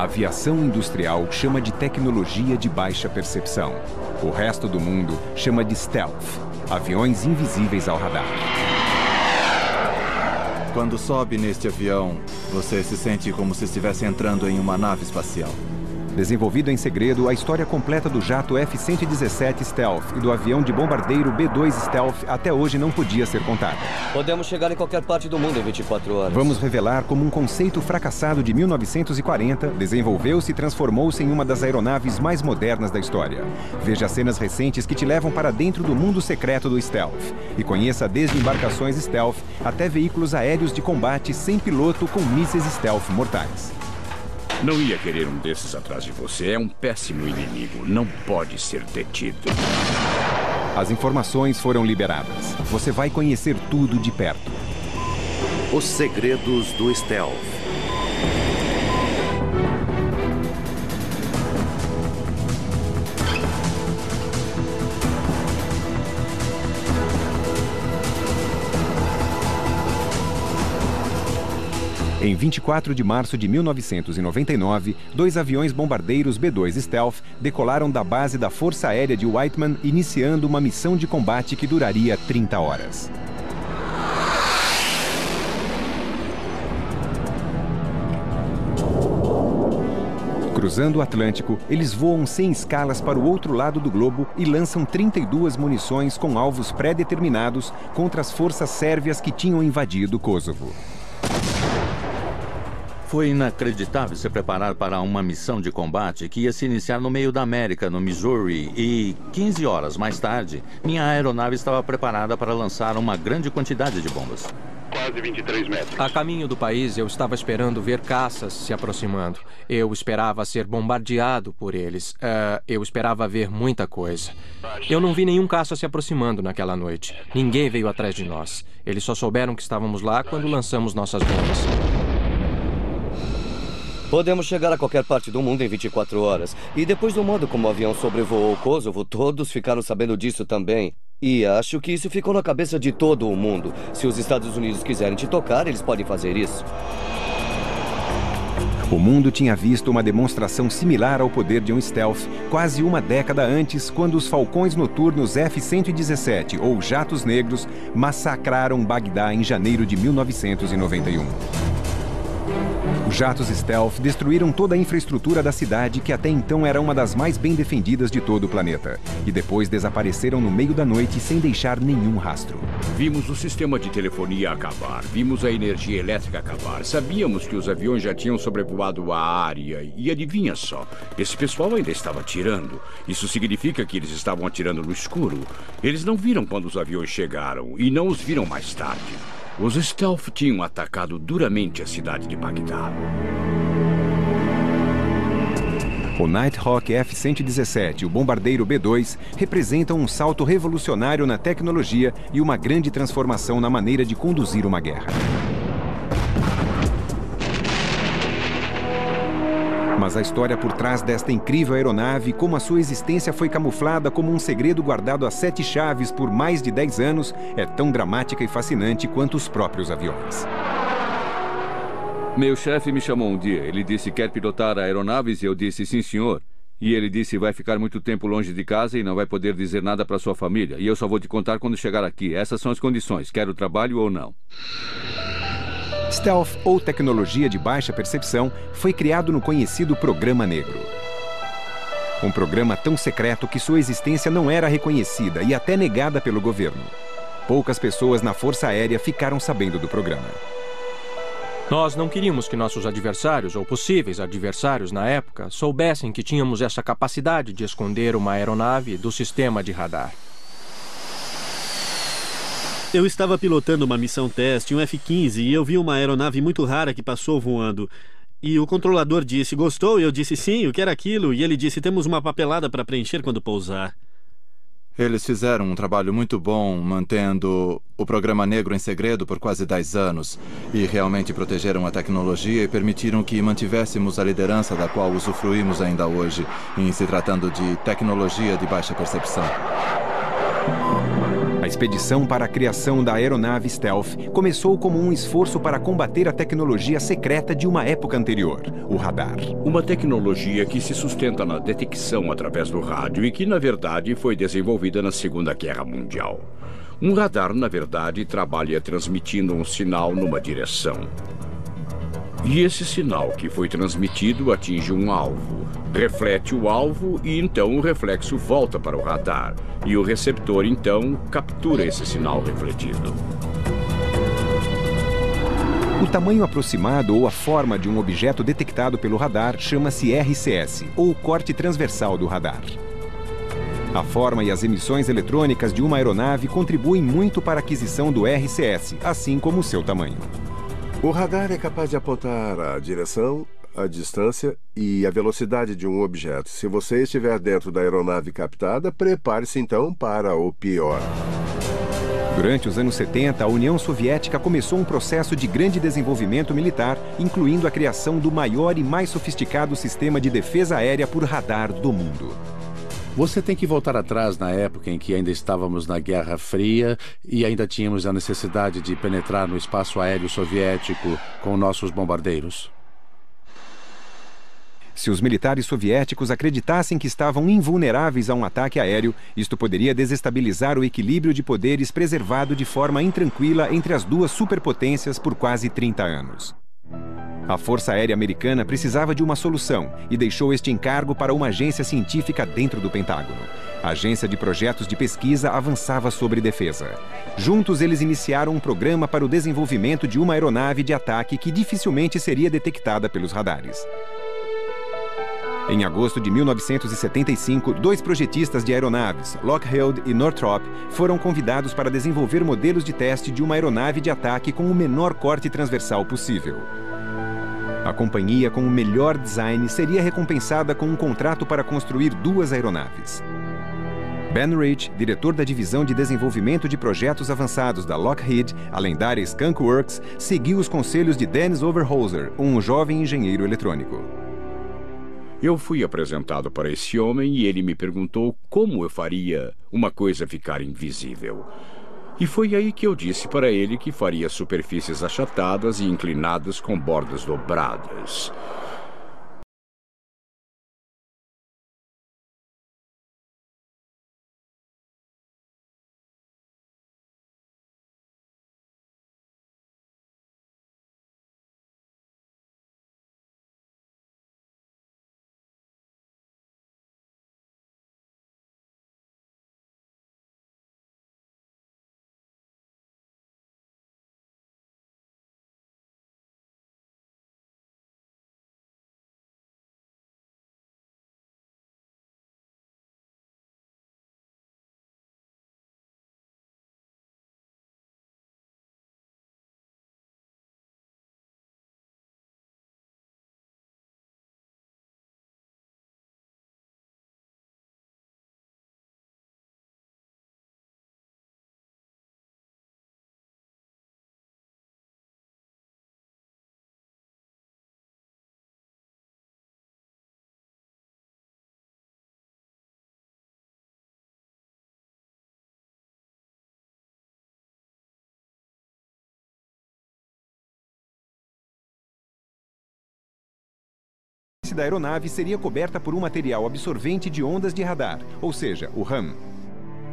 aviação industrial chama de tecnologia de baixa percepção. O resto do mundo chama de stealth, aviões invisíveis ao radar. Quando sobe neste avião, você se sente como se estivesse entrando em uma nave espacial. Desenvolvido em segredo, a história completa do jato F-117 Stealth e do avião de bombardeiro B-2 Stealth até hoje não podia ser contada. Podemos chegar em qualquer parte do mundo em 24 horas. Vamos revelar como um conceito fracassado de 1940 desenvolveu-se e transformou-se em uma das aeronaves mais modernas da história. Veja cenas recentes que te levam para dentro do mundo secreto do Stealth. E conheça desde embarcações Stealth até veículos aéreos de combate sem piloto com mísseis Stealth mortais. Não ia querer um desses atrás de você. É um péssimo inimigo. Não pode ser detido. As informações foram liberadas. Você vai conhecer tudo de perto. Os segredos do Stealth. Em 24 de março de 1999, 2 aviões bombardeiros B-2 Stealth decolaram da base da Força Aérea de Whiteman, iniciando uma missão de combate que duraria 30 horas. Cruzando o Atlântico, eles voam sem escalas para o outro lado do globo e lançam 32 munições com alvos pré-determinados contra as forças sérvias que tinham invadido Kosovo. Foi inacreditável se preparar para uma missão de combate que ia se iniciar no meio da América, no Missouri, e 15 horas mais tarde, minha aeronave estava preparada para lançar uma grande quantidade de bombas. Quase 23 metros. A caminho do país, eu estava esperando ver caças se aproximando. Eu esperava ser bombardeado por eles. Eu esperava ver muita coisa. Eu não vi nenhum caça se aproximando naquela noite. Ninguém veio atrás de nós. Eles só souberam que estávamos lá quando lançamos nossas bombas. Podemos chegar a qualquer parte do mundo em 24 horas. E depois do modo como o avião sobrevoou Kosovo, todos ficaram sabendo disso também. E acho que isso ficou na cabeça de todo o mundo. Se os Estados Unidos quiserem te tocar, eles podem fazer isso. O mundo tinha visto uma demonstração similar ao poder de um stealth quase uma década antes, quando os falcões noturnos F-117, ou jatos negros, massacraram Bagdá em janeiro de 1991. Os jatos Stealth destruíram toda a infraestrutura da cidade, que até então era uma das mais bem defendidas de todo o planeta. E depois desapareceram no meio da noite sem deixar nenhum rastro. Vimos o sistema de telefonia acabar. Vimos a energia elétrica acabar. Sabíamos que os aviões já tinham sobrevoado a área. E adivinha só, esse pessoal ainda estava atirando. Isso significa que eles estavam atirando no escuro. Eles não viram quando os aviões chegaram e não os viram mais tarde. Os Stealth tinham atacado duramente a cidade de Bagdá. O Nighthawk F-117 e o bombardeiro B-2 representam um salto revolucionário na tecnologia e uma grande transformação na maneira de conduzir uma guerra. Mas a história por trás desta incrível aeronave, como a sua existência foi camuflada como um segredo guardado a 7 chaves por mais de 10 anos, é tão dramática e fascinante quanto os próprios aviões. Meu chefe me chamou um dia. Ele disse: quer pilotar aeronaves? E eu disse: sim, senhor. E ele disse: vai ficar muito tempo longe de casa e não vai poder dizer nada para sua família. E eu só vou te contar quando chegar aqui. Essas são as condições. Quer o trabalho ou não? Stealth, ou tecnologia de baixa percepção, foi criado no conhecido Programa Negro. Um programa tão secreto que sua existência não era reconhecida e até negada pelo governo. Poucas pessoas na Força Aérea ficaram sabendo do programa. Nós não queríamos que nossos adversários, ou possíveis adversários na época, soubessem que tínhamos essa capacidade de esconder uma aeronave do sistema de radar. Eu estava pilotando uma missão teste, um F-15, e eu vi uma aeronave muito rara que passou voando. E o controlador disse: gostou? E eu disse: sim, o que era aquilo? E ele disse: temos uma papelada para preencher quando pousar. Eles fizeram um trabalho muito bom mantendo o Programa Negro em segredo por quase 10 anos e realmente protegeram a tecnologia e permitiram que mantivéssemos a liderança da qual usufruímos ainda hoje, em se tratando de tecnologia de baixa percepção. A expedição para a criação da aeronave Stealth começou como um esforço para combater a tecnologia secreta de uma época anterior, o radar. Uma tecnologia que se sustenta na detecção através do rádio e que, na verdade, foi desenvolvida na Segunda Guerra Mundial. Um radar, na verdade, trabalha transmitindo um sinal numa direção. E esse sinal que foi transmitido atinge um alvo, reflete o alvo e então o reflexo volta para o radar. E o receptor, então, captura esse sinal refletido. O tamanho aproximado ou a forma de um objeto detectado pelo radar chama-se RCS, ou corte transversal do radar. A forma e as emissões eletrônicas de uma aeronave contribuem muito para a aquisição do RCS, assim como o seu tamanho. O radar é capaz de apontar a direção, a distância e a velocidade de um objeto. Se você estiver dentro da aeronave captada, prepare-se então para o pior. Durante os anos 70, a União Soviética começou um processo de grande desenvolvimento militar, incluindo a criação do maior e mais sofisticado sistema de defesa aérea por radar do mundo. Você tem que voltar atrás na época em que ainda estávamos na Guerra Fria e ainda tínhamos a necessidade de penetrar no espaço aéreo soviético com nossos bombardeiros. Se os militares soviéticos acreditassem que estavam invulneráveis a um ataque aéreo, isto poderia desestabilizar o equilíbrio de poderes preservado de forma intranquila entre as duas superpotências por quase 30 anos. A Força Aérea Americana precisava de uma solução e deixou este encargo para uma agência científica dentro do Pentágono. A Agência de Projetos de Pesquisa avançava sobre defesa. Juntos, eles iniciaram um programa para o desenvolvimento de uma aeronave de ataque que dificilmente seria detectada pelos radares. Em agosto de 1975, 2 projetistas de aeronaves, Lockheed e Northrop, foram convidados para desenvolver modelos de teste de uma aeronave de ataque com o menor corte transversal possível. A companhia com o melhor design seria recompensada com um contrato para construir 2 aeronaves. Ben Rich, diretor da divisão de desenvolvimento de projetos avançados da Lockheed, a lendária Skunk Works, seguiu os conselhos de Dennis Overholser, um jovem engenheiro eletrônico. Eu fui apresentado para esse homem e ele me perguntou como eu faria uma coisa ficar invisível. E foi aí que eu disse para ele que faria superfícies achatadas e inclinadas com bordas dobradas. Da aeronave seria coberta por um material absorvente de ondas de radar, ou seja, o RAM.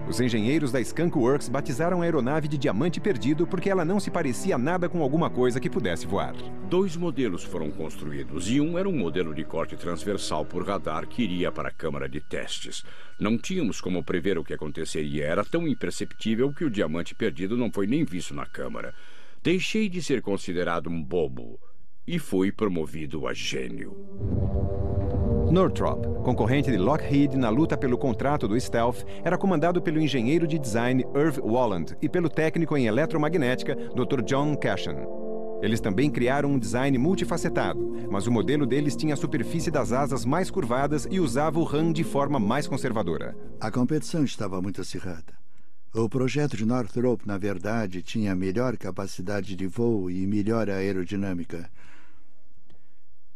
Os engenheiros da Skunk Works batizaram a aeronave de Diamante Perdido porque ela não se parecia nada com alguma coisa que pudesse voar. 2 modelos foram construídos e um era um modelo de corte transversal por radar que iria para a câmara de testes. Não tínhamos como prever o que aconteceria, era tão imperceptível que o Diamante Perdido não foi nem visto na câmara. Deixei de ser considerado um bobo e fui promovido a gênio. Northrop, concorrente de Lockheed na luta pelo contrato do Stealth, era comandado pelo engenheiro de design Irv Walland e pelo técnico em eletromagnética Dr. John Cashan. Eles também criaram um design multifacetado, mas o modelo deles tinha a superfície das asas mais curvadas e usava o RAM de forma mais conservadora. A competição estava muito acirrada. O projeto de Northrop, na verdade, tinha melhor capacidade de voo e melhor aerodinâmica.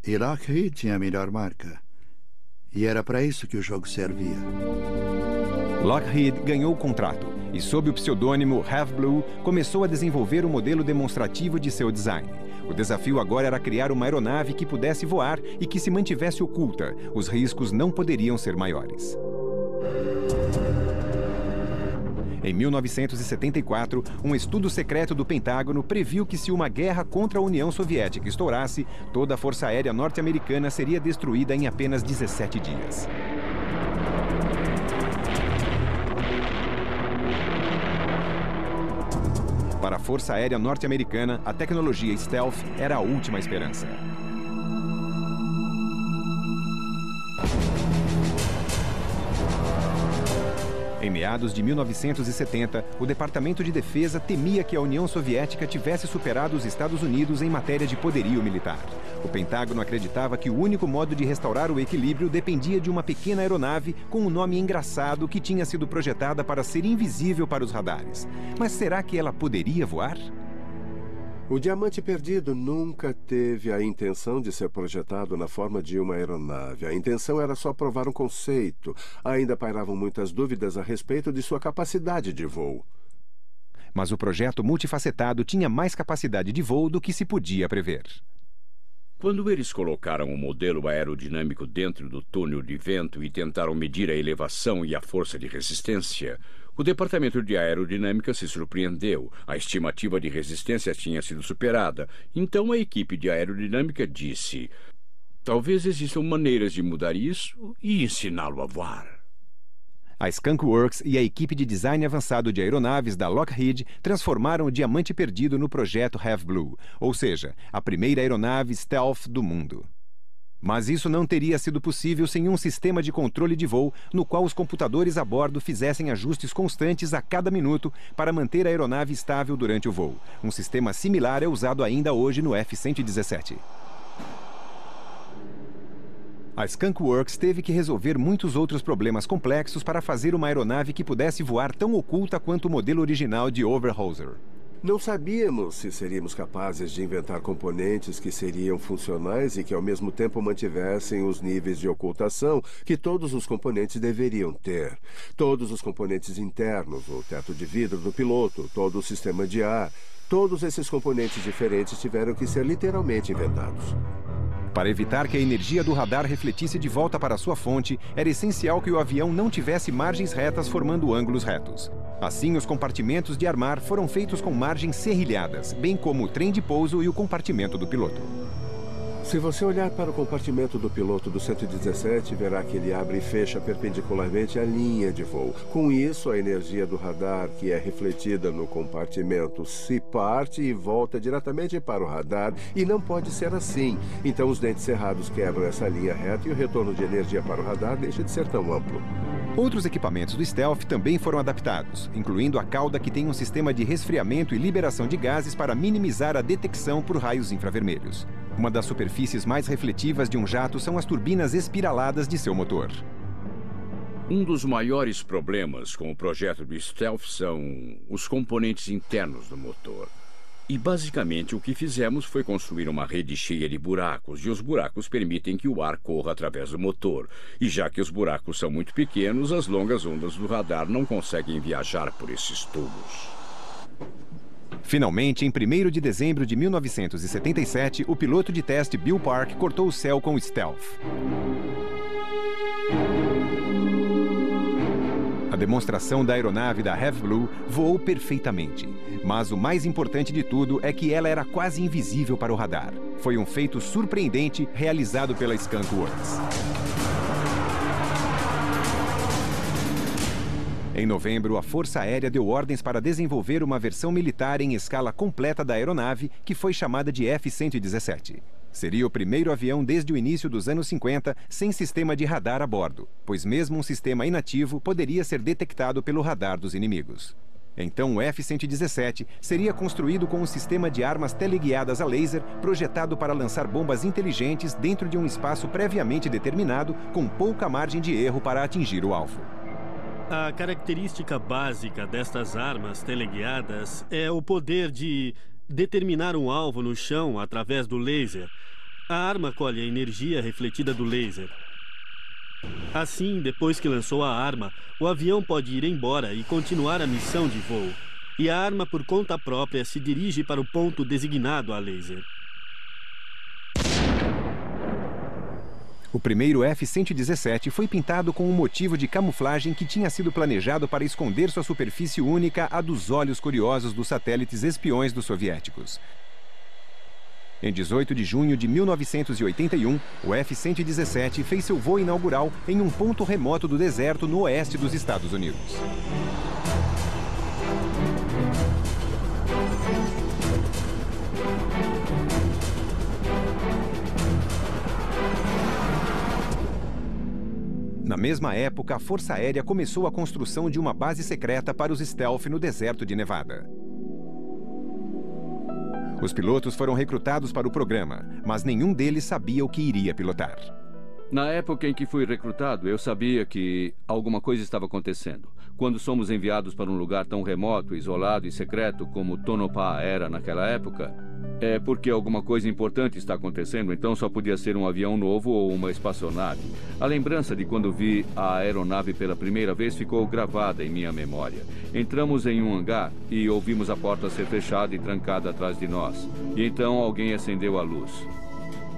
E Lockheed tinha a melhor marca. E era para isso que o jogo servia. Lockheed ganhou o contrato e, sob o pseudônimo Have Blue, começou a desenvolver o modelo demonstrativo de seu design. O desafio agora era criar uma aeronave que pudesse voar e que se mantivesse oculta. Os riscos não poderiam ser maiores. Em 1974, um estudo secreto do Pentágono previu que se uma guerra contra a União Soviética estourasse, toda a Força Aérea norte-americana seria destruída em apenas 17 dias. Para a Força Aérea norte-americana, a tecnologia stealth era a última esperança. Em meados de 1970, o Departamento de Defesa temia que a União Soviética tivesse superado os Estados Unidos em matéria de poderio militar. O Pentágono acreditava que o único modo de restaurar o equilíbrio dependia de uma pequena aeronave com um nome engraçado que tinha sido projetada para ser invisível para os radares. Mas será que ela poderia voar? O Diamante Perdido nunca teve a intenção de ser projetado na forma de uma aeronave. A intenção era só provar um conceito. Ainda pairavam muitas dúvidas a respeito de sua capacidade de voo. Mas o projeto multifacetado tinha mais capacidade de voo do que se podia prever. Quando eles colocaram o modelo aerodinâmico dentro do túnel de vento e tentaram medir a elevação e a força de resistência, o Departamento de Aerodinâmica se surpreendeu. A estimativa de resistência tinha sido superada. Então a equipe de aerodinâmica disse: talvez existam maneiras de mudar isso e ensiná-lo a voar. A Skunk Works e a equipe de design avançado de aeronaves da Lockheed transformaram o Diamante Perdido no projeto Have Blue, ou seja, a primeira aeronave stealth do mundo. Mas isso não teria sido possível sem um sistema de controle de voo no qual os computadores a bordo fizessem ajustes constantes a cada minuto para manter a aeronave estável durante o voo. Um sistema similar é usado ainda hoje no F-117. A Skunk Works teve que resolver muitos outros problemas complexos para fazer uma aeronave que pudesse voar tão oculta quanto o modelo original de Overholser. Não sabíamos se seríamos capazes de inventar componentes que seriam funcionais e que ao mesmo tempo mantivessem os níveis de ocultação que todos os componentes deveriam ter. Todos os componentes internos, o teto de vidro do piloto, todo o sistema de ar, todos esses componentes diferentes tiveram que ser literalmente inventados. Para evitar que a energia do radar refletisse de volta para sua fonte, era essencial que o avião não tivesse margens retas formando ângulos retos. Assim, os compartimentos de armar foram feitos com margens serrilhadas, bem como o trem de pouso e o compartimento do piloto. Se você olhar para o compartimento do piloto do 117, verá que ele abre e fecha perpendicularmente à linha de voo. Com isso, a energia do radar, que é refletida no compartimento, se parte e volta diretamente para o radar, e não pode ser assim. Então, os dentes cerrados quebram essa linha reta e o retorno de energia para o radar deixa de ser tão amplo. Outros equipamentos do stealth também foram adaptados, incluindo a cauda, que tem um sistema de resfriamento e liberação de gases para minimizar a detecção por raios infravermelhos. Uma das superfícies mais refletivas de um jato são as turbinas espiraladas de seu motor. Um dos maiores problemas com o projeto do stealth são os componentes internos do motor. E basicamente o que fizemos foi construir uma rede cheia de buracos, e os buracos permitem que o ar corra através do motor. E já que os buracos são muito pequenos, as longas ondas do radar não conseguem viajar por esses tubos. Finalmente, em 1º de dezembro de 1977, o piloto de teste Bill Park cortou o céu com o stealth. A demonstração da aeronave da Have Blue voou perfeitamente. Mas o mais importante de tudo é que ela era quase invisível para o radar. Foi um feito surpreendente realizado pela Skunk Works. Em novembro, a Força Aérea deu ordens para desenvolver uma versão militar em escala completa da aeronave, que foi chamada de F-117. Seria o primeiro avião desde o início dos anos 50 sem sistema de radar a bordo, pois mesmo um sistema inativo poderia ser detectado pelo radar dos inimigos. Então o F-117 seria construído com um sistema de armas teleguiadas a laser projetado para lançar bombas inteligentes dentro de um espaço previamente determinado, com pouca margem de erro para atingir o alvo. A característica básica destas armas teleguiadas é o poder de determinar um alvo no chão através do laser. A arma colhe a energia refletida do laser. Assim, depois que lançou a arma, o avião pode ir embora e continuar a missão de voo. E a arma, por conta própria, se dirige para o ponto designado a laser. O primeiro F-117 foi pintado com um motivo de camuflagem que tinha sido planejado para esconder sua superfície única à dos olhos curiosos dos satélites espiões dos soviéticos. Em 18 de junho de 1981, o F-117 fez seu voo inaugural em um ponto remoto do deserto no oeste dos Estados Unidos. Na mesma época, a Força Aérea começou a construção de uma base secreta para os Stealth no deserto de Nevada. Os pilotos foram recrutados para o programa, mas nenhum deles sabia o que iria pilotar. Na época em que fui recrutado, eu sabia que alguma coisa estava acontecendo. Quando somos enviados para um lugar tão remoto, isolado e secreto como Tonopah era naquela época, é porque alguma coisa importante está acontecendo, então só podia ser um avião novo ou uma espaçonave. A lembrança de quando vi a aeronave pela primeira vez ficou gravada em minha memória. Entramos em um hangar e ouvimos a porta ser fechada e trancada atrás de nós. E então alguém acendeu a luz.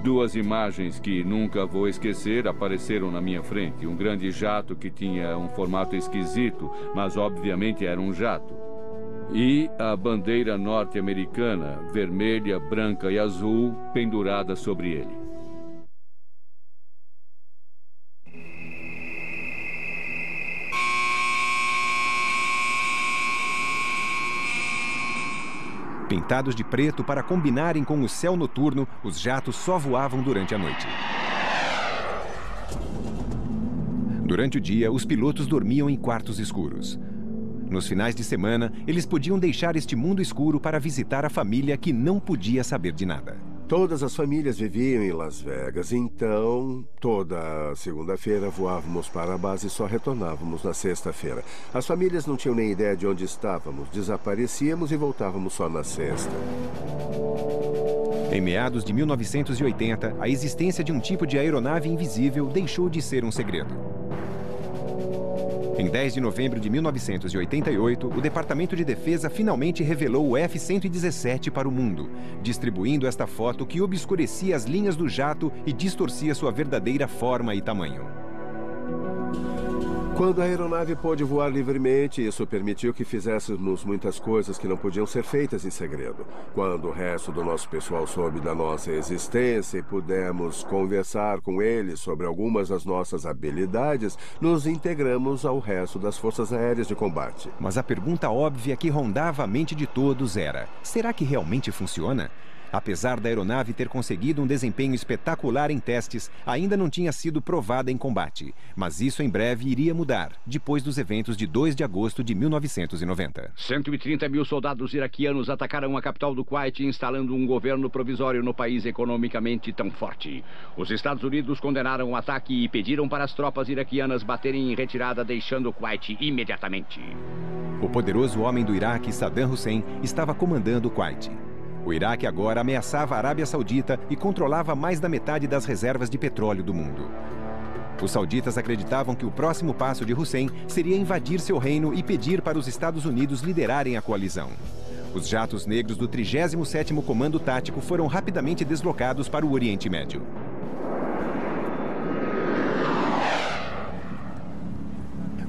Duas imagens que nunca vou esquecer apareceram na minha frente. Um grande jato que tinha um formato esquisito, mas obviamente era um jato. E a bandeira norte-americana, vermelha, branca e azul, pendurada sobre ele. Pintados de preto para combinarem com o céu noturno, os jatos só voavam durante a noite. Durante o dia, os pilotos dormiam em quartos escuros. Nos finais de semana, eles podiam deixar este mundo escuro para visitar a família que não podia saber de nada. Todas as famílias viviam em Las Vegas, então toda segunda-feira voávamos para a base e só retornávamos na sexta-feira. As famílias não tinham nem ideia de onde estávamos, desaparecíamos e voltávamos só na sexta. Em meados de 1980, a existência de um tipo de aeronave invisível deixou de ser um segredo. Em 10 de novembro de 1988, o Departamento de Defesa finalmente revelou o F-117 para o mundo, distribuindo esta foto que obscurecia as linhas do jato e distorcia sua verdadeira forma e tamanho. Quando a aeronave pôde voar livremente, isso permitiu que fizéssemos muitas coisas que não podiam ser feitas em segredo. Quando o resto do nosso pessoal soube da nossa existência e pudemos conversar com eles sobre algumas das nossas habilidades, nos integramos ao resto das Forças Aéreas de Combate. Mas a pergunta óbvia que rondava a mente de todos era: será que realmente funciona? Apesar da aeronave ter conseguido um desempenho espetacular em testes, ainda não tinha sido provada em combate. Mas isso em breve iria mudar, depois dos eventos de 2 de agosto de 1990. 130 mil soldados iraquianos atacaram a capital do Kuwait, instalando um governo provisório no país economicamente tão forte. Os Estados Unidos condenaram o ataque e pediram para as tropas iraquianas baterem em retirada, deixando o Kuwait imediatamente. O poderoso homem do Iraque, Saddam Hussein, estava comandando o Kuwait. O Iraque agora ameaçava a Arábia Saudita e controlava mais da metade das reservas de petróleo do mundo. Os sauditas acreditavam que o próximo passo de Hussein seria invadir seu reino e pedir para os Estados Unidos liderarem a coalizão. Os jatos negros do 37º Comando Tático foram rapidamente deslocados para o Oriente Médio.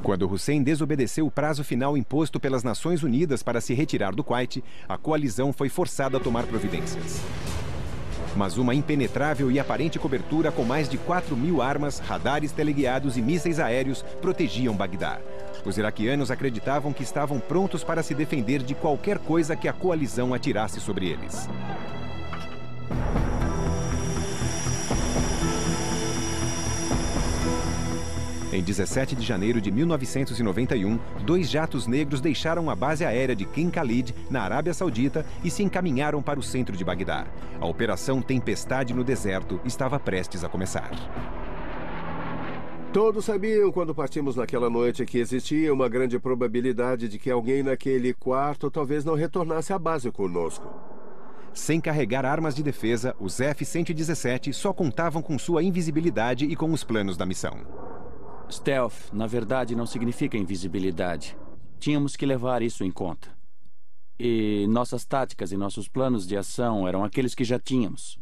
Quando Hussein desobedeceu o prazo final imposto pelas Nações Unidas para se retirar do Kuwait, a coalizão foi forçada a tomar providências. Mas uma impenetrável e aparente cobertura com mais de 4.000 armas, radares teleguiados e mísseis aéreos protegiam Bagdá. Os iraquianos acreditavam que estavam prontos para se defender de qualquer coisa que a coalizão atirasse sobre eles. Em 17 de janeiro de 1991, 2 jatos negros deixaram a base aérea de King Khalid, na Arábia Saudita, e se encaminharam para o centro de Bagdá. A Operação Tempestade no Deserto estava prestes a começar. Todos sabiam quando partimos naquela noite que existia uma grande probabilidade de que alguém naquele quarto talvez não retornasse à base conosco. Sem carregar armas de defesa, os F-117 só contavam com sua invisibilidade e com os planos da missão. Stealth, na verdade, não significa invisibilidade. Tínhamos que levar isso em conta. E nossas táticas e nossos planos de ação eram aqueles que já tínhamos.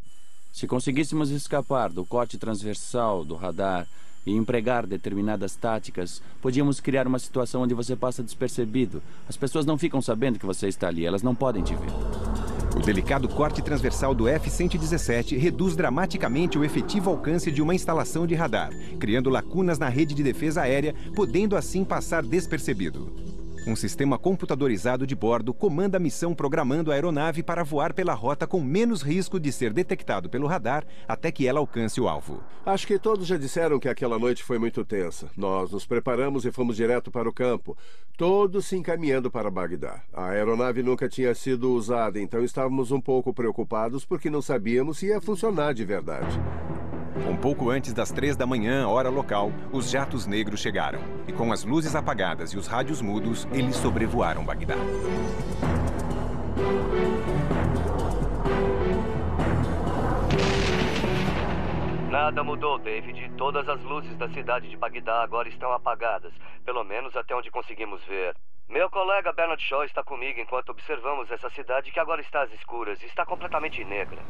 Se conseguíssemos escapar do corte transversal do radar e empregar determinadas táticas, podíamos criar uma situação onde você passa despercebido. As pessoas não ficam sabendo que você está ali, elas não podem te ver. O delicado corte transversal do F-117 reduz dramaticamente o efetivo alcance de uma instalação de radar, criando lacunas na rede de defesa aérea, podendo assim passar despercebido. Um sistema computadorizado de bordo comanda a missão programando a aeronave para voar pela rota com menos risco de ser detectado pelo radar até que ela alcance o alvo. Acho que todos já disseram que aquela noite foi muito tensa. Nós nos preparamos e fomos direto para o campo, todos se encaminhando para Bagdá. A aeronave nunca tinha sido usada, então estávamos um pouco preocupados porque não sabíamos se ia funcionar de verdade. Um pouco antes das 3 da manhã, hora local, os jatos negros chegaram. E com as luzes apagadas e os rádios mudos, eles sobrevoaram Bagdá. Nada mudou, David. Todas as luzes da cidade de Bagdá agora estão apagadas. Pelo menos até onde conseguimos ver. Meu colega Bernard Shaw está comigo enquanto observamos essa cidade que agora está às escuras e está completamente negra.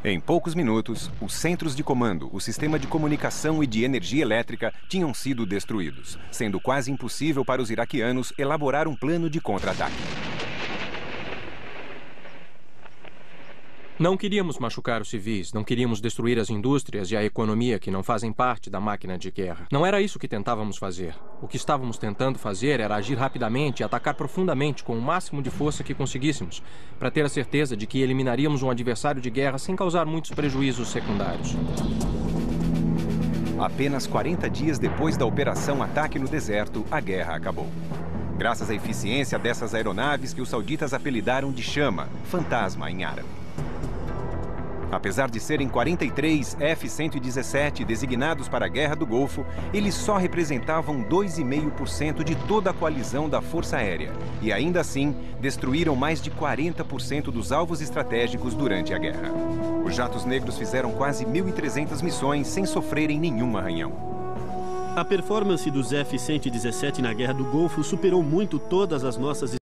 Em poucos minutos, os centros de comando, o sistema de comunicação e de energia elétrica tinham sido destruídos, sendo quase impossível para os iraquianos elaborar um plano de contra-ataque. Não queríamos machucar os civis, não queríamos destruir as indústrias e a economia que não fazem parte da máquina de guerra. Não era isso que tentávamos fazer. O que estávamos tentando fazer era agir rapidamente e atacar profundamente com o máximo de força que conseguíssemos, para ter a certeza de que eliminaríamos um adversário de guerra sem causar muitos prejuízos secundários. Apenas 40 dias depois da Operação Ataque no Deserto, a guerra acabou. Graças à eficiência dessas aeronaves que os sauditas apelidaram de Chama, fantasma em árabe. Apesar de serem 43 F-117 designados para a Guerra do Golfo, eles só representavam 2,5% de toda a coalizão da Força Aérea e, ainda assim, destruíram mais de 40% dos alvos estratégicos durante a guerra. Os jatos negros fizeram quase 1.300 missões sem sofrerem nenhum arranhão. A performance dos F-117 na Guerra do Golfo superou muito todas as nossas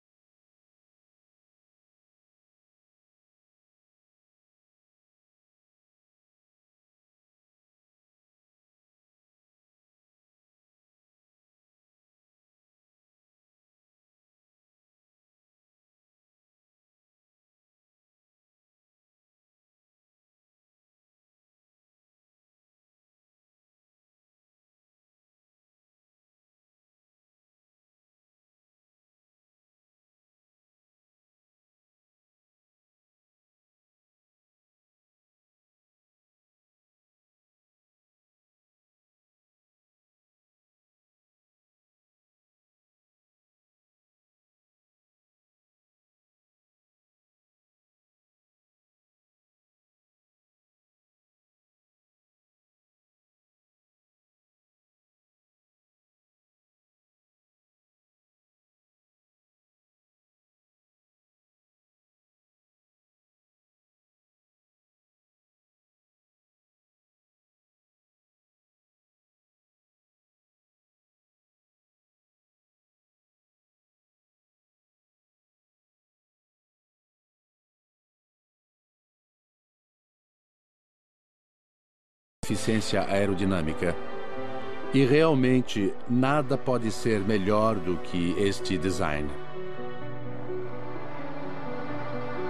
eficiência aerodinâmica. E realmente nada pode ser melhor do que este design.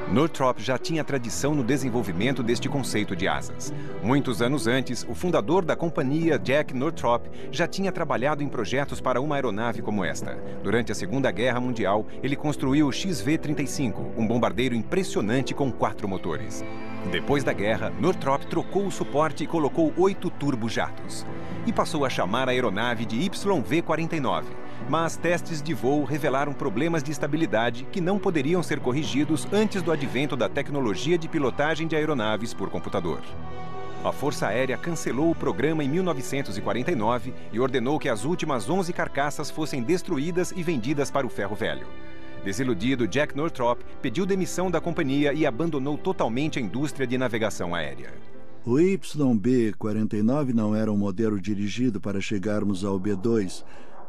Northrop já tinha tradição no desenvolvimento deste conceito de asas. Muitos anos antes, o fundador da companhia, Jack Northrop, já tinha trabalhado em projetos para uma aeronave como esta. Durante a Segunda Guerra Mundial, ele construiu o XV-35, um bombardeiro impressionante com 4 motores. Depois da guerra, Northrop trocou o suporte e colocou 8 turbojatos. E passou a chamar a aeronave de YV-49. Mas testes de voo revelaram problemas de estabilidade que não poderiam ser corrigidos antes do advento da tecnologia de pilotagem de aeronaves por computador. A Força Aérea cancelou o programa em 1949 e ordenou que as últimas 11 carcaças fossem destruídas e vendidas para o ferro velho. Desiludido, Jack Northrop pediu demissão da companhia e abandonou totalmente a indústria de navegação aérea. O YB-49 não era um modelo dirigido para chegarmos ao B-2,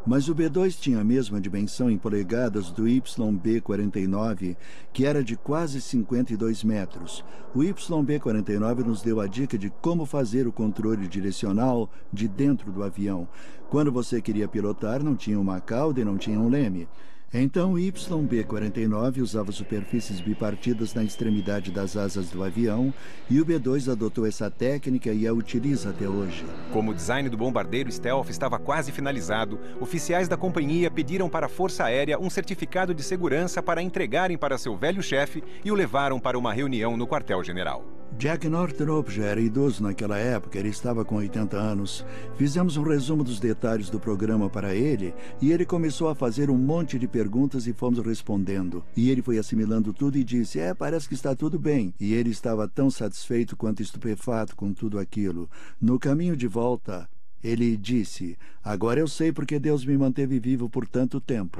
mas o B-2 tinha a mesma dimensão em polegadas do YB-49, que era de quase 52 metros. O YB-49 nos deu a dica de como fazer o controle direcional de dentro do avião. Quando você queria pilotar, não tinha uma cauda e não tinha um leme. Então, o YB-49 usava superfícies bipartidas na extremidade das asas do avião e o B-2 adotou essa técnica e a utiliza até hoje. Como o design do bombardeiro stealth estava quase finalizado, oficiais da companhia pediram para a Força Aérea um certificado de segurança para entregarem para seu velho chefe e o levaram para uma reunião no quartel-general. Jack Northrop já era idoso naquela época, ele estava com 80 anos. Fizemos um resumo dos detalhes do programa para ele e ele começou a fazer um monte de perguntas e fomos respondendo. E ele foi assimilando tudo e disse, parece que está tudo bem. E ele estava tão satisfeito quanto estupefato com tudo aquilo. No caminho de volta, ele disse, agora eu sei porque Deus me manteve vivo por tanto tempo.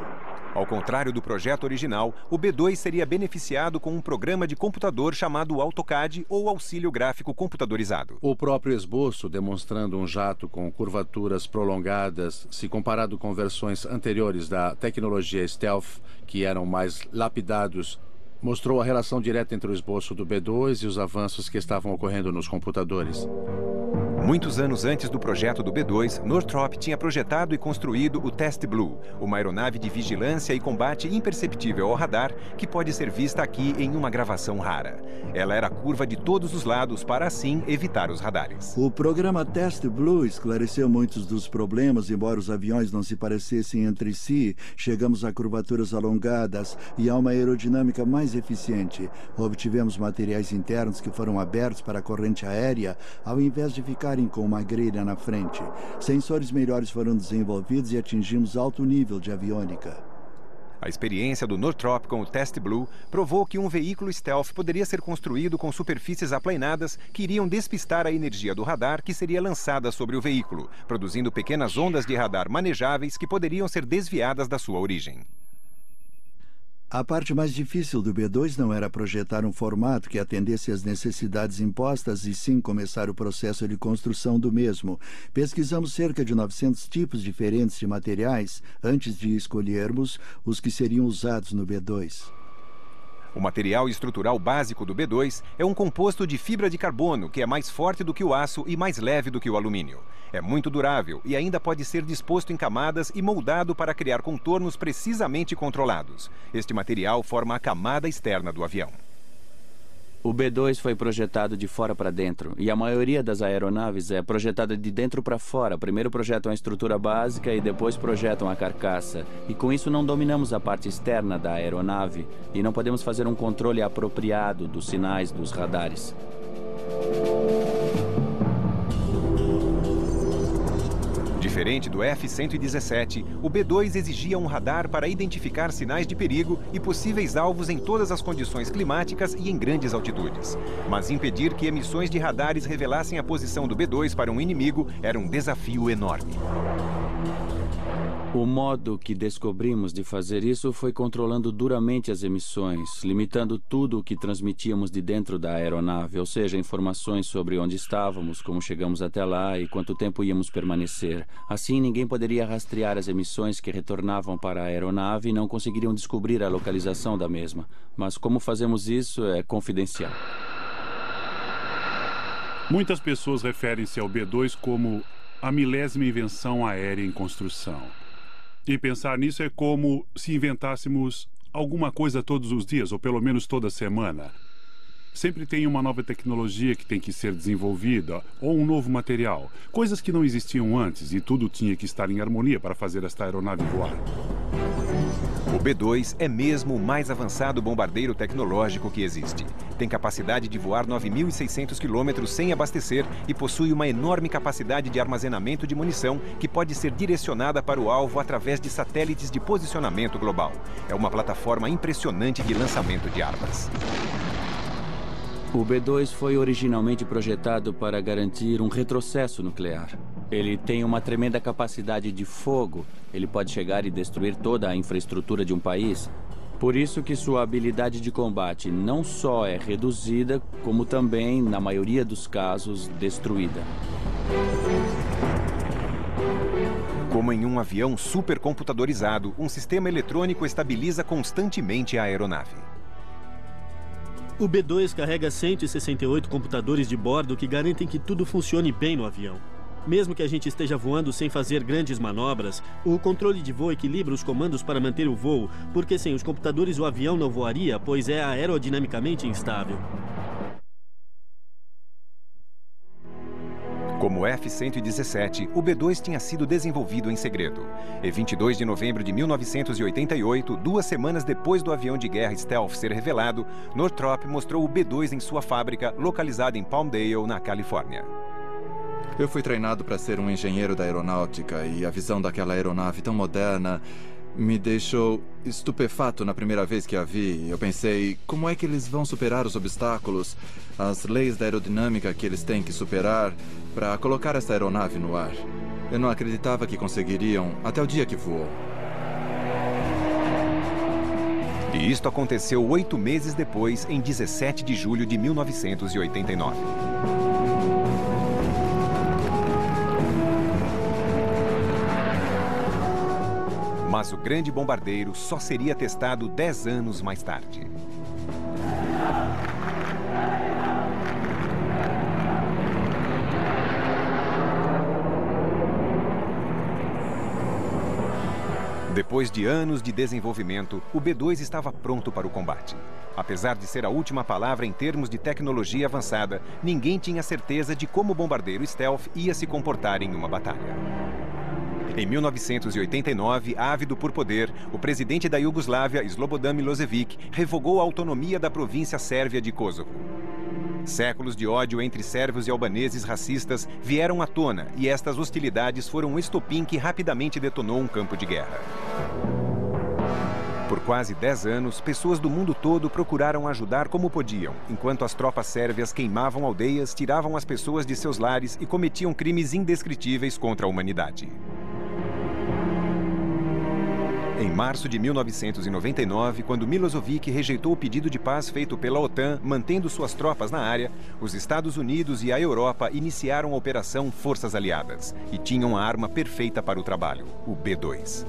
Ao contrário do projeto original, o B-2 seria beneficiado com um programa de computador chamado AutoCAD ou Auxílio Gráfico Computadorizado. O próprio esboço, demonstrando um jato com curvaturas prolongadas, se comparado com versões anteriores da tecnologia Stealth, que eram mais lapidados, mostrou a relação direta entre o esboço do B-2 e os avanços que estavam ocorrendo nos computadores. Muitos anos antes do projeto do B-2, Northrop tinha projetado e construído o Test Blue, uma aeronave de vigilância e combate imperceptível ao radar que pode ser vista aqui em uma gravação rara. Ela era curva de todos os lados para, assim, evitar os radares. O programa Test Blue esclareceu muitos dos problemas, embora os aviões não se parecessem entre si. Chegamos a curvaturas alongadas e a uma aerodinâmica mais eficiente. Obtivemos materiais internos que foram abertos para a corrente aérea, ao invés de ficarem com uma grelha na frente. Sensores melhores foram desenvolvidos e atingimos alto nível de aviônica. A experiência do Northrop com o Test Blue provou que um veículo stealth poderia ser construído com superfícies aplainadas que iriam despistar a energia do radar que seria lançada sobre o veículo, produzindo pequenas ondas de radar manejáveis que poderiam ser desviadas da sua origem. A parte mais difícil do B-2 não era projetar um formato que atendesse às necessidades impostas e sim começar o processo de construção do mesmo. Pesquisamos cerca de 900 tipos diferentes de materiais antes de escolhermos os que seriam usados no B-2. O material estrutural básico do B-2 é um composto de fibra de carbono que é mais forte do que o aço e mais leve do que o alumínio. É muito durável e ainda pode ser disposto em camadas e moldado para criar contornos precisamente controlados. Este material forma a camada externa do avião. O B-2 foi projetado de fora para dentro, e a maioria das aeronaves é projetada de dentro para fora. Primeiro projetam a estrutura básica e depois projetam a carcaça. E com isso não dominamos a parte externa da aeronave e não podemos fazer um controle apropriado dos sinais dos radares. Diferente do F-117, o B-2 exigia um radar para identificar sinais de perigo e possíveis alvos em todas as condições climáticas e em grandes altitudes. Mas impedir que emissões de radares revelassem a posição do B-2 para um inimigo era um desafio enorme. O modo que descobrimos de fazer isso foi controlando duramente as emissões, limitando tudo o que transmitíamos de dentro da aeronave, ou seja, informações sobre onde estávamos, como chegamos até lá e quanto tempo íamos permanecer. Assim, ninguém poderia rastrear as emissões que retornavam para a aeronave e não conseguiriam descobrir a localização da mesma. Mas como fazemos isso é confidencial. Muitas pessoas referem-se ao B-2 como a milésima invenção aérea em construção. E pensar nisso é como se inventássemos alguma coisa todos os dias, ou pelo menos toda semana. Sempre tem uma nova tecnologia que tem que ser desenvolvida, ou um novo material. Coisas que não existiam antes, e tudo tinha que estar em harmonia para fazer esta aeronave voar. O B-2 é mesmo o mais avançado bombardeiro tecnológico que existe. Tem capacidade de voar 9.600 quilômetros sem abastecer e possui uma enorme capacidade de armazenamento de munição que pode ser direcionada para o alvo através de satélites de posicionamento global. É uma plataforma impressionante de lançamento de armas. O B-2 foi originalmente projetado para garantir um retrocesso nuclear. Ele tem uma tremenda capacidade de fogo. Ele pode chegar e destruir toda a infraestrutura de um país. Por isso que sua habilidade de combate não só é reduzida, como também, na maioria dos casos, destruída. Como em um avião supercomputadorizado, um sistema eletrônico estabiliza constantemente a aeronave. O B-2 carrega 168 computadores de bordo que garantem que tudo funcione bem no avião. Mesmo que a gente esteja voando sem fazer grandes manobras, o controle de voo equilibra os comandos para manter o voo, porque sem os computadores o avião não voaria, pois é aerodinamicamente instável. Como o F-117, o B-2 tinha sido desenvolvido em segredo. Em 22 de novembro de 1988, 2 semanas depois do avião de guerra Stealth ser revelado, Northrop mostrou o B-2 em sua fábrica, localizada em Palmdale, na Califórnia. Eu fui treinado para ser um engenheiro da aeronáutica e a visão daquela aeronave tão moderna me deixou estupefato na primeira vez que a vi. Eu pensei, como é que eles vão superar os obstáculos, as leis da aerodinâmica que eles têm que superar para colocar essa aeronave no ar? Eu não acreditava que conseguiriam até o dia que voou. E isto aconteceu 8 meses depois, em 17 de julho de 1989. Mas o grande bombardeiro só seria testado 10 anos mais tarde. Depois de anos de desenvolvimento, o B-2 estava pronto para o combate. Apesar de ser a última palavra em termos de tecnologia avançada, ninguém tinha certeza de como o bombardeiro Stealth ia se comportar em uma batalha. Em 1989, ávido por poder, o presidente da Iugoslávia, Slobodan Milošević, revogou a autonomia da província sérvia de Kosovo. Séculos de ódio entre sérvios e albaneses racistas vieram à tona e estas hostilidades foram um estopim que rapidamente detonou um campo de guerra. Por quase 10 anos, pessoas do mundo todo procuraram ajudar como podiam, enquanto as tropas sérvias queimavam aldeias, tiravam as pessoas de seus lares e cometiam crimes indescritíveis contra a humanidade. Em março de 1999, quando Milošević rejeitou o pedido de paz feito pela OTAN, mantendo suas tropas na área, os Estados Unidos e a Europa iniciaram a Operação Forças Aliadas e tinham a arma perfeita para o trabalho, o B-2.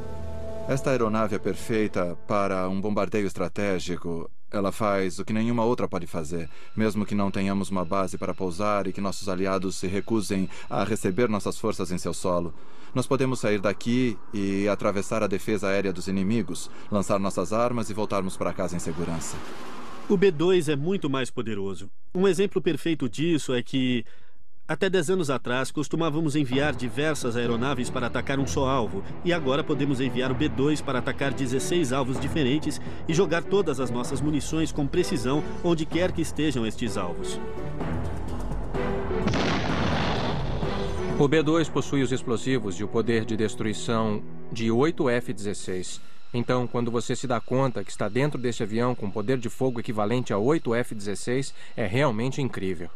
Esta aeronave é perfeita para um bombardeio estratégico. Ela faz o que nenhuma outra pode fazer, mesmo que não tenhamos uma base para pousar e que nossos aliados se recusem a receber nossas forças em seu solo. Nós podemos sair daqui e atravessar a defesa aérea dos inimigos, lançar nossas armas e voltarmos para casa em segurança. O B-2 é muito mais poderoso. Um exemplo perfeito disso é que, até 10 anos atrás, costumávamos enviar diversas aeronaves para atacar um só alvo, e agora podemos enviar o B-2 para atacar 16 alvos diferentes e jogar todas as nossas munições com precisão onde quer que estejam estes alvos. O B-2 possui os explosivos e o poder de destruição de 8 F-16. Então, quando você se dá conta que está dentro deste avião com poder de fogo equivalente a 8 F-16, é realmente incrível.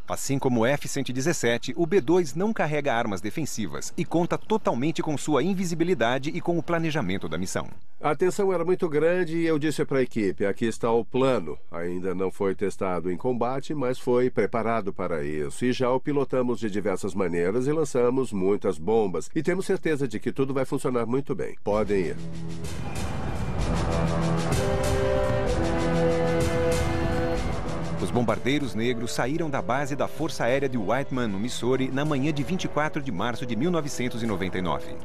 Assim como o F-117, o B-2 não carrega armas defensivas e conta totalmente com sua invisibilidade e com o planejamento da missão. A tensão era muito grande e eu disse para a equipe, aqui está o plano. Ainda não foi testado em combate, mas foi preparado para isso. E já o pilotamos de diversas maneiras e lançamos muitas bombas. E temos certeza de que tudo vai funcionar muito bem. Podem ir. Os bombardeiros negros saíram da base da Força Aérea de Whiteman, no Missouri, na manhã de 24 de março de 1999.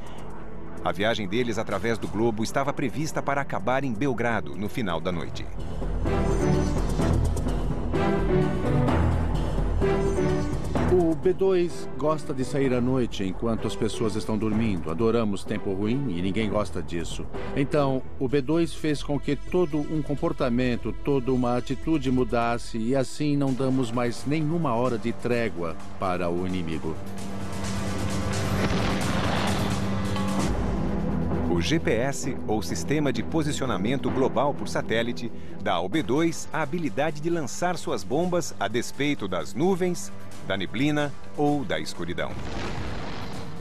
A viagem deles através do globo estava prevista para acabar em Belgrado, no final da noite. O B-2 gosta de sair à noite enquanto as pessoas estão dormindo. Adoramos tempo ruim e ninguém gosta disso. Então, o B-2 fez com que todo um comportamento, toda uma atitude mudasse e assim não damos mais nenhuma hora de trégua para o inimigo. O GPS, ou Sistema de Posicionamento Global por Satélite, dá ao B-2 a habilidade de lançar suas bombas a despeito das nuvens, da neblina ou da escuridão.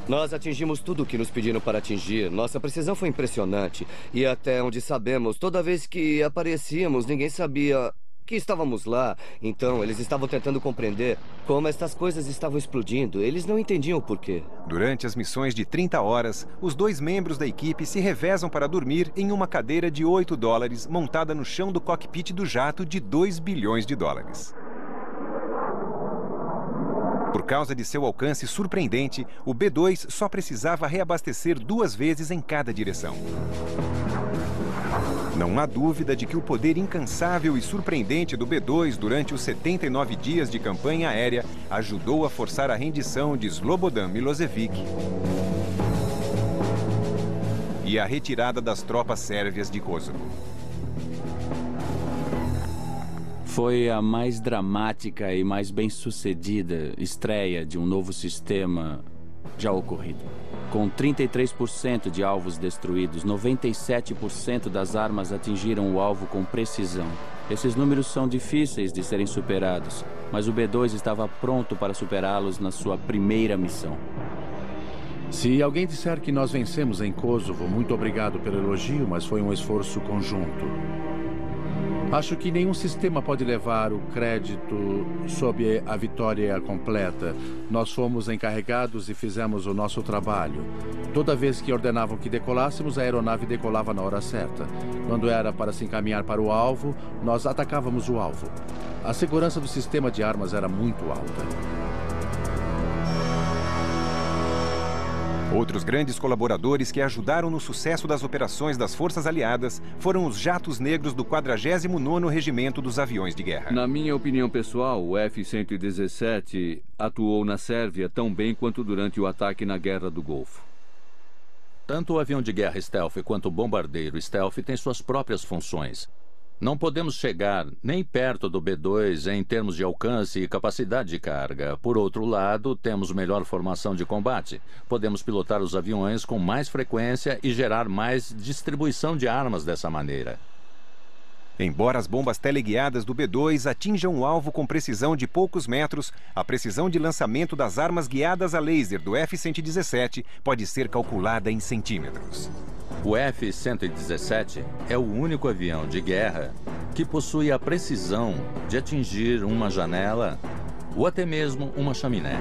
Nós atingimos tudo o que nos pediram para atingir. Nossa precisão foi impressionante. E até onde sabemos, toda vez que aparecíamos, ninguém sabia que estávamos lá. Então, eles estavam tentando compreender como estas coisas estavam explodindo. Eles não entendiam o porquê. Durante as missões de 30 horas, os 2 membros da equipe se revezam para dormir em uma cadeira de $8 montada no chão do cockpit do jato de $2 bilhões. Por causa de seu alcance surpreendente, o B-2 só precisava reabastecer 2 vezes em cada direção. Não há dúvida de que o poder incansável e surpreendente do B-2 durante os 79 dias de campanha aérea ajudou a forçar a rendição de Slobodan Milošević e a retirada das tropas sérvias de Kosovo. Foi a mais dramática e mais bem-sucedida estreia de um novo sistema já ocorrido. Com 33% de alvos destruídos, 97% das armas atingiram o alvo com precisão. Esses números são difíceis de serem superados, mas o B-2 estava pronto para superá-los na sua primeira missão. Se alguém disser que nós vencemos em Kosovo, muito obrigado pelo elogio, mas foi um esforço conjunto. Acho que nenhum sistema pode levar o crédito sob a vitória completa. Nós fomos encarregados e fizemos o nosso trabalho. Toda vez que ordenavam que decolássemos, a aeronave decolava na hora certa. Quando era para se encaminhar para o alvo, nós atacávamos o alvo. A segurança do sistema de armas era muito alta. Outros grandes colaboradores que ajudaram no sucesso das operações das Forças Aliadas foram os jatos negros do 49º Regimento dos Aviões de Guerra. Na minha opinião pessoal, o F-117 atuou na Sérvia tão bem quanto durante o ataque na Guerra do Golfo. Tanto o avião de guerra stealth quanto o bombardeiro stealth têm suas próprias funções. Não podemos chegar nem perto do B-2 em termos de alcance e capacidade de carga. Por outro lado, temos melhor formação de combate. Podemos pilotar os aviões com mais frequência e gerar mais distribuição de armas dessa maneira. Embora as bombas teleguiadas do B-2 atinjam o alvo com precisão de poucos metros, a precisão de lançamento das armas guiadas a laser do F-117 pode ser calculada em centímetros. O F-117 é o único avião de guerra que possui a precisão de atingir uma janela ou até mesmo uma chaminé.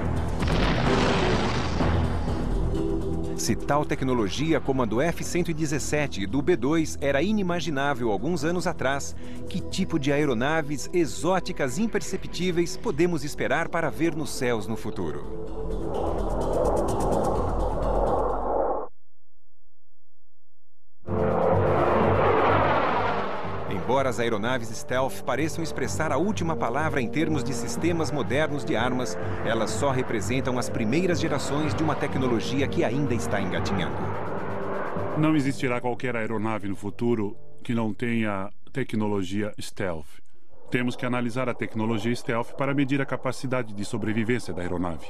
Se tal tecnologia como a do F-117 e do B-2 era inimaginável alguns anos atrás, que tipo de aeronaves exóticas imperceptíveis podemos esperar para ver nos céus no futuro? Embora as aeronaves stealth pareçam expressar a última palavra em termos de sistemas modernos de armas, elas só representam as primeiras gerações de uma tecnologia que ainda está engatinhando. Não existirá qualquer aeronave no futuro que não tenha tecnologia stealth. Temos que analisar a tecnologia stealth para medir a capacidade de sobrevivência da aeronave.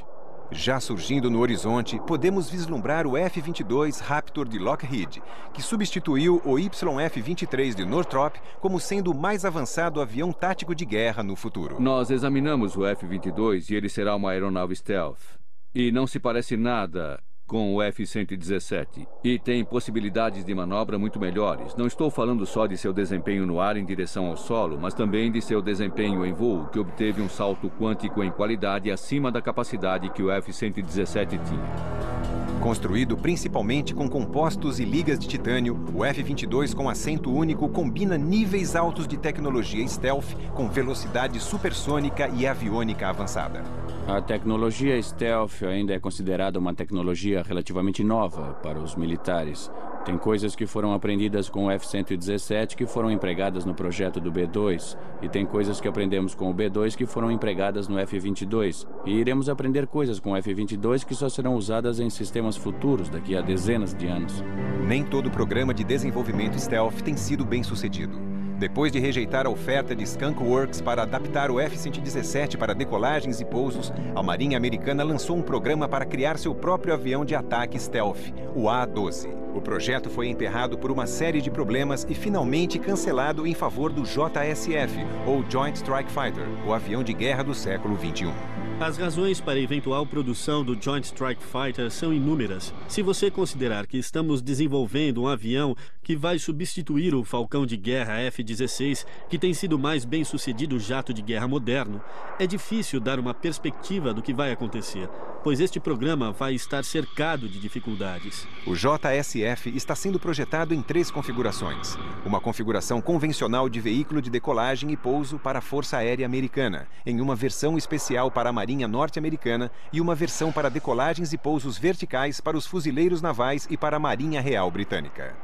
Já surgindo no horizonte, podemos vislumbrar o F-22 Raptor de Lockheed, que substituiu o YF-23 de Northrop como sendo o mais avançado avião tático de guerra no futuro. Nós examinamos o F-22 e ele será uma aeronave stealth. E não se parece nada com o F-117 e tem possibilidades de manobra muito melhores. Não estou falando só de seu desempenho no ar em direção ao solo, mas também de seu desempenho em voo, que obteve um salto quântico em qualidade acima da capacidade que o F-117 tinha. Construído principalmente com compostos e ligas de titânio, o F-22 com assento único combina níveis altos de tecnologia stealth com velocidade supersônica e aviônica avançada. A tecnologia stealth ainda é considerada uma tecnologia relativamente nova para os militares. Tem coisas que foram aprendidas com o F-117 que foram empregadas no projeto do B-2. E tem coisas que aprendemos com o B-2 que foram empregadas no F-22. E iremos aprender coisas com o F-22 que só serão usadas em sistemas futuros daqui a dezenas de anos. Nem todo programa de desenvolvimento stealth tem sido bem sucedido. Depois de rejeitar a oferta de Skunk Works para adaptar o F-117 para decolagens e pousos, a Marinha Americana lançou um programa para criar seu próprio avião de ataque stealth, o A-12. O projeto foi emperrado por uma série de problemas e finalmente cancelado em favor do JSF, ou Joint Strike Fighter, o avião de guerra do século XXI. As razões para a eventual produção do Joint Strike Fighter são inúmeras. Se você considerar que estamos desenvolvendo um avião que vai substituir o Falcão de Guerra F-16, que tem sido o mais bem-sucedido jato de guerra moderno, é difícil dar uma perspectiva do que vai acontecer, pois este programa vai estar cercado de dificuldades. O JSF está sendo projetado em 3 configurações. Uma configuração convencional de veículo de decolagem e pouso para a Força Aérea Americana, em uma versão especial para a Marinha Norte-Americana e uma versão para decolagens e pousos verticais para os fuzileiros navais e para a Marinha Real Britânica.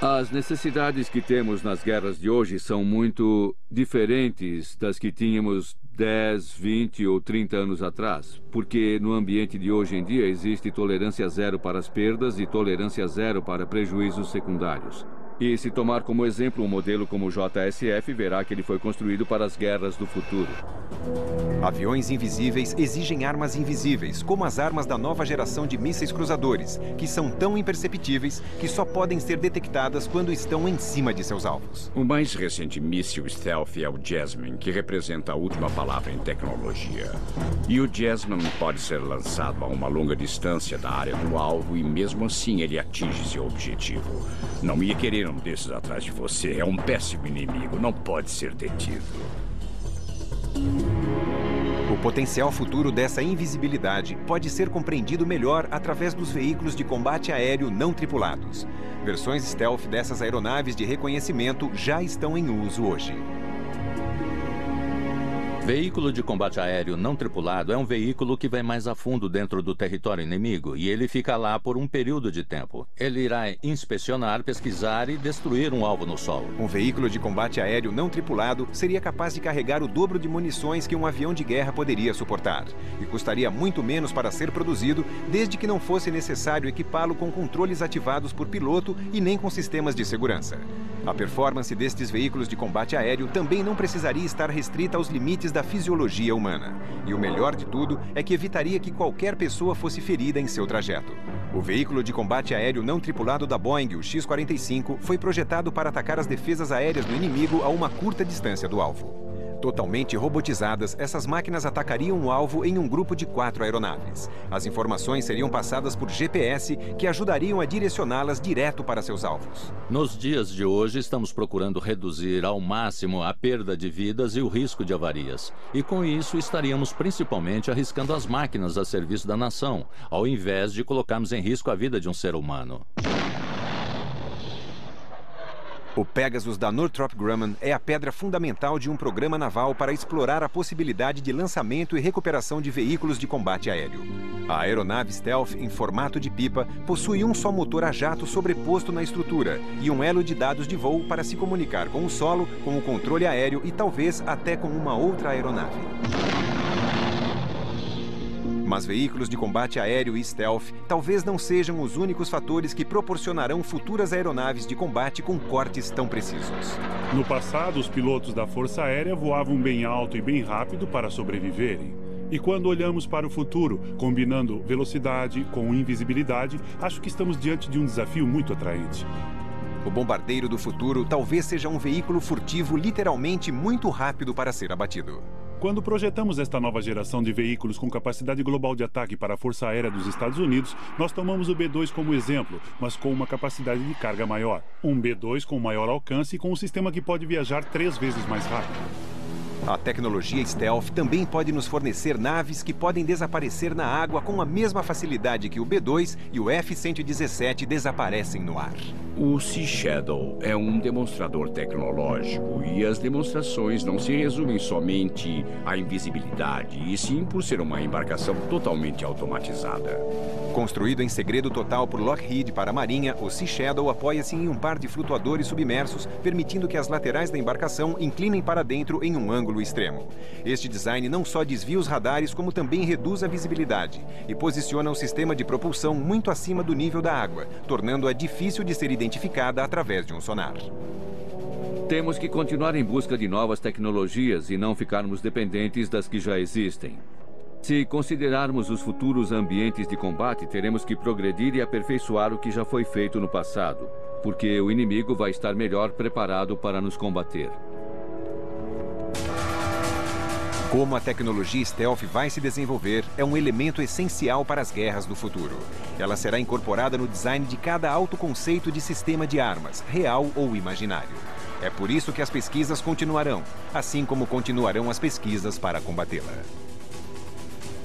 As necessidades que temos nas guerras de hoje são muito diferentes das que tínhamos 10, 20 ou 30 anos atrás, porque no ambiente de hoje em dia existe tolerância zero para as perdas e tolerância zero para prejuízos secundários. E se tomar como exemplo um modelo como o JSF, verá que ele foi construído para as guerras do futuro. Aviões invisíveis exigem armas invisíveis, como as armas da nova geração de mísseis cruzadores, que são tão imperceptíveis que só podem ser detectadas quando estão em cima de seus alvos. O mais recente míssil stealth é o Jasmine, que representa a última palavra em tecnologia. E o Jasmine pode ser lançado a uma longa distância da área do alvo e mesmo assim ele atinge seu objetivo. Não ia querer um desses atrás de você. É um péssimo inimigo. Não pode ser detido. O potencial futuro dessa invisibilidade pode ser compreendido melhor através dos veículos de combate aéreo não tripulados. Versões stealth dessas aeronaves de reconhecimento já estão em uso hoje. Veículo de combate aéreo não tripulado é um veículo que vai mais a fundo dentro do território inimigo e ele fica lá por um período de tempo. Ele irá inspecionar, pesquisar e destruir um alvo no solo. Um veículo de combate aéreo não tripulado seria capaz de carregar o dobro de munições que um avião de guerra poderia suportar. E custaria muito menos para ser produzido, desde que não fosse necessário equipá-lo com controles ativados por piloto e nem com sistemas de segurança. A performance destes veículos de combate aéreo também não precisaria estar restrita aos limites da fisiologia humana. E o melhor de tudo é que evitaria que qualquer pessoa fosse ferida em seu trajeto. O veículo de combate aéreo não tripulado da Boeing, o X-45, foi projetado para atacar as defesas aéreas do inimigo a uma curta distância do alvo. Totalmente robotizadas, essas máquinas atacariam o alvo em um grupo de 4 aeronaves. As informações seriam passadas por GPS, que ajudariam a direcioná-las direto para seus alvos. Nos dias de hoje, estamos procurando reduzir ao máximo a perda de vidas e o risco de avarias. E com isso, estaríamos principalmente arriscando as máquinas a serviço da nação, ao invés de colocarmos em risco a vida de um ser humano. O Pegasus da Northrop Grumman é a pedra fundamental de um programa naval para explorar a possibilidade de lançamento e recuperação de veículos de combate aéreo. A aeronave stealth em formato de pipa possui um só motor a jato sobreposto na estrutura e um elo de dados de voo para se comunicar com o solo, com o controle aéreo e talvez até com uma outra aeronave. Mas veículos de combate aéreo e stealth talvez não sejam os únicos fatores que proporcionarão futuras aeronaves de combate com cortes tão precisos. No passado, os pilotos da Força Aérea voavam bem alto e bem rápido para sobreviverem. E quando olhamos para o futuro, combinando velocidade com invisibilidade, acho que estamos diante de um desafio muito atraente. O bombardeiro do futuro talvez seja um veículo furtivo literalmente muito rápido para ser abatido. Quando projetamos esta nova geração de veículos com capacidade global de ataque para a Força Aérea dos Estados Unidos, nós tomamos o B-2 como exemplo, mas com uma capacidade de carga maior. Um B-2 com maior alcance e com um sistema que pode viajar 3 vezes mais rápido. A tecnologia stealth também pode nos fornecer naves que podem desaparecer na água com a mesma facilidade que o B-2 e o F-117 desaparecem no ar. O Sea Shadow é um demonstrador tecnológico e as demonstrações não se resumem somente à invisibilidade, e sim por ser uma embarcação totalmente automatizada. Construído em segredo total por Lockheed para a Marinha, o Sea Shadow apoia-se em um par de flutuadores submersos, permitindo que as laterais da embarcação inclinem para dentro em um ângulo extremo. Este design não só desvia os radares, como também reduz a visibilidade e posiciona o sistema de propulsão muito acima do nível da água, tornando-a difícil de ser identificada através de um sonar. Temos que continuar em busca de novas tecnologias e não ficarmos dependentes das que já existem. Se considerarmos os futuros ambientes de combate, teremos que progredir e aperfeiçoar o que já foi feito no passado, porque o inimigo vai estar melhor preparado para nos combater. Como a tecnologia stealth vai se desenvolver, é um elemento essencial para as guerras do futuro. Ela será incorporada no design de cada autoconceito de sistema de armas, real ou imaginário. É por isso que as pesquisas continuarão, assim como continuarão as pesquisas para combatê-la.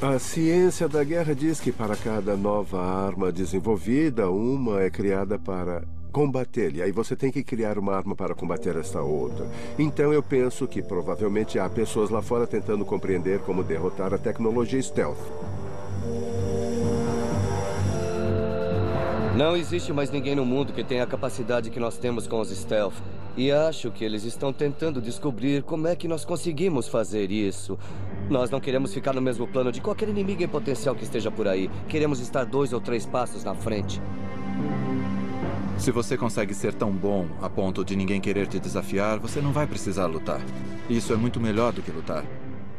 A ciência da guerra diz que para cada nova arma desenvolvida, uma é criada para combater. E aí você tem que criar uma arma para combater esta outra. Então eu penso que provavelmente há pessoas lá fora tentando compreender como derrotar a tecnologia stealth. Não existe mais ninguém no mundo que tenha a capacidade que nós temos com os stealth. E acho que eles estão tentando descobrir como é que nós conseguimos fazer isso. Nós não queremos ficar no mesmo plano de qualquer inimigo em potencial que esteja por aí. Queremos estar 2 ou 3 passos na frente. Se você consegue ser tão bom a ponto de ninguém querer te desafiar, você não vai precisar lutar. Isso é muito melhor do que lutar.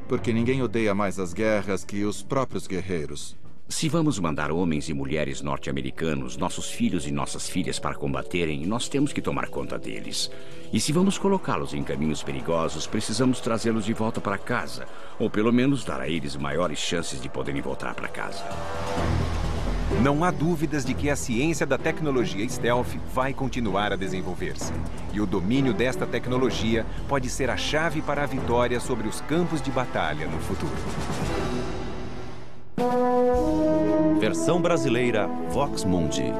Porque ninguém odeia mais as guerras que os próprios guerreiros. Se vamos mandar homens e mulheres norte-americanos, nossos filhos e nossas filhas para combaterem, nós temos que tomar conta deles. E se vamos colocá-los em caminhos perigosos, precisamos trazê-los de volta para casa. Ou pelo menos dar a eles maiores chances de poderem voltar para casa. Não há dúvidas de que a ciência da tecnologia stealth vai continuar a desenvolver-se. E o domínio desta tecnologia pode ser a chave para a vitória sobre os campos de batalha no futuro. Versão brasileira Vox Mundi.